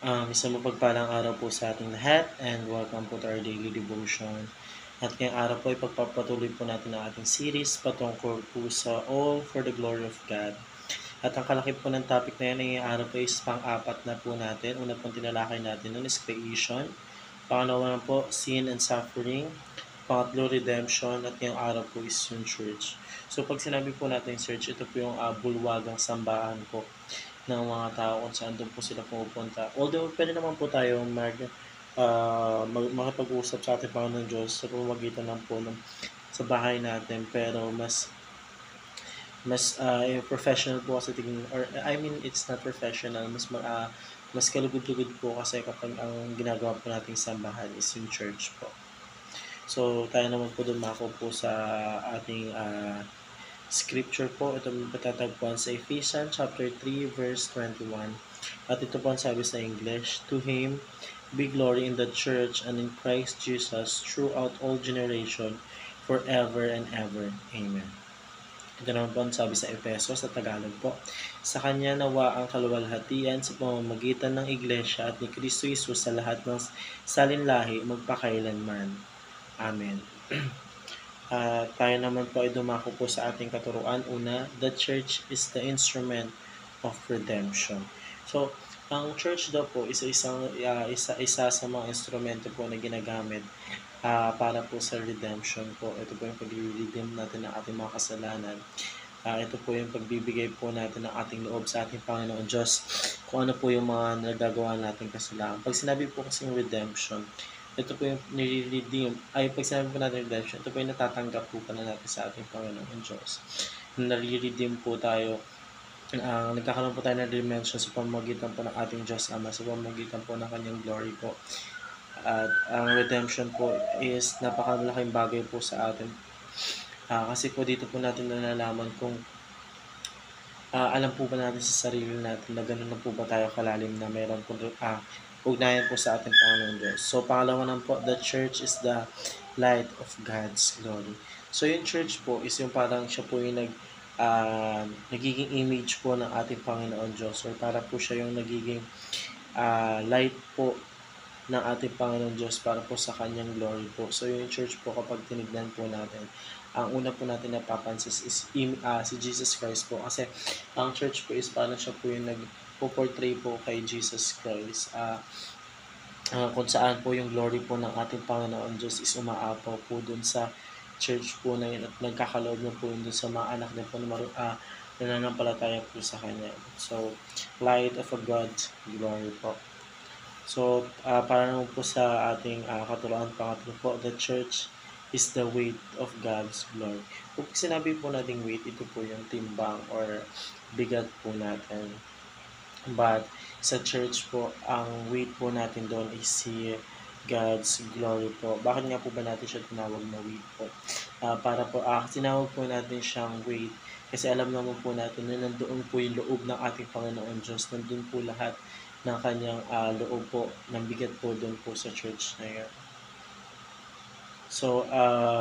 Isang mapagpalang araw po sa ating lahat and welcome po to our daily devotion. At ngayong araw po ay pagpapatuloy po natin ang ating series patungkol po sa All for the Glory of God. At ang kalaki po ng topic na yan ay ngayong araw po is pang-apat na po natin. Una pong tinalakay natin nun is creation. Pangalawa na po, sin and suffering. Pangatlo, redemption. At ngayong araw po is yung church. So pag sinabi po natin church, ito po yung bulwagang sambahan po ng mga tao kung saan doon po sila pumupunta. Although, pwede naman po tayo makipag-usap sa ating Panginoon Diyos sa pamamagitan ng po sa bahay natin, pero mas professional po kasi tingin, or I mean, it's not professional, mas kalugod-lugod po kasi kapag ang ginagawa po nating sambahan is yung church po. So, tayo naman po dumako po sa ating scripture po. Ito matatagpuan sa Ephesians chapter 3 verse 21. At ito po ang sabi sa English, "To Him be glory in the church and in Christ Jesus throughout all generation, forever and ever. Amen." Ito naman po ang sabi sa Efesos sa Tagalog po. "Sa Kanya nawa ang kaluwalhatian sa pamamagitan ng Iglesia at ni Kristo Jesus sa lahat ng salinlahi magpakailanman. Amen." Tayo naman po ay dumako po sa ating katuruan. Una, the church is the instrument of redemption. So, ang church daw po isa sa mga instrumento po na ginagamit para po sa redemption po. Ito po yung pag-redeem natin ng ating mga kasalanan. Ito po yung pagbibigay po natin ng ating loob sa ating Panginoon Diyos kung ano po yung mga nagagawa nating kasalanan. Pag sinabi po kasing redemption, ito po yung nire-redeem, pag sinabi po natin redemption, ito po yung natatanggap po pala natin sa ating Panginoon Diyos. Nare-redeem po tayo, nagkakaroon po tayo ng dimension sa pamamagitan po ng ating Diyos Ama, sa pamamagitan po ng kanyang glory po. At ang redemption po is napakalaking bagay po sa atin. Kasi po dito po natin nalalaman kung alam po ba natin sa sarili natin na gano'n na po ba tayo kalalim na meron po ugnayan po sa ating Panginoon Diyos. So, pangalawa naman po, the church is the light of God's glory. So, yung church po is yung parang siya po yung nagiging image po ng ating Panginoon Diyos, or para po siya yung nagiging light po ng ating Panginoon Diyos para po sa kanyang glory po. So, yung church po kapag tinignan po natin, ang una po natin napapansin is si Jesus Christ po. Kasi ang church po is parang siya po yung nag-portray po kay Jesus Christ. Kung saan po yung glory po ng ating Panginoon Diyos is umaapaw po dun sa church po na yun at nagkakaloob na po yun dun sa mga anak na po na nananampalataya po sa Kanya. So, light of a God's glory po. So, para naman po sa ating katuruan pangatlo po, the church is the weight of God's glory. Kung sinabi po natin weight, ito po yung timbang or bigat po natin. But sa church po, ang weight po natin doon is si God's glory po. Bakit nga po ba natin siya tinawag na weight po? Tinawag po natin siyang weight kasi alam naman po natin na nandoon po yung loob ng ating Panginoon Diyos. Nandoon po lahat ng kanyang loob po, ng bigat po doon po sa church na yan. So,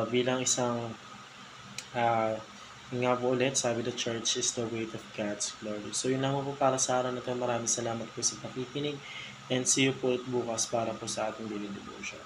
bilang isang nga po ulit, sabi the church is the weight of God's glory. So, yun lang po para sa araw na ito. Maraming salamat po sa pakikinig and see you po ulit bukas para po sa ating daily devotion.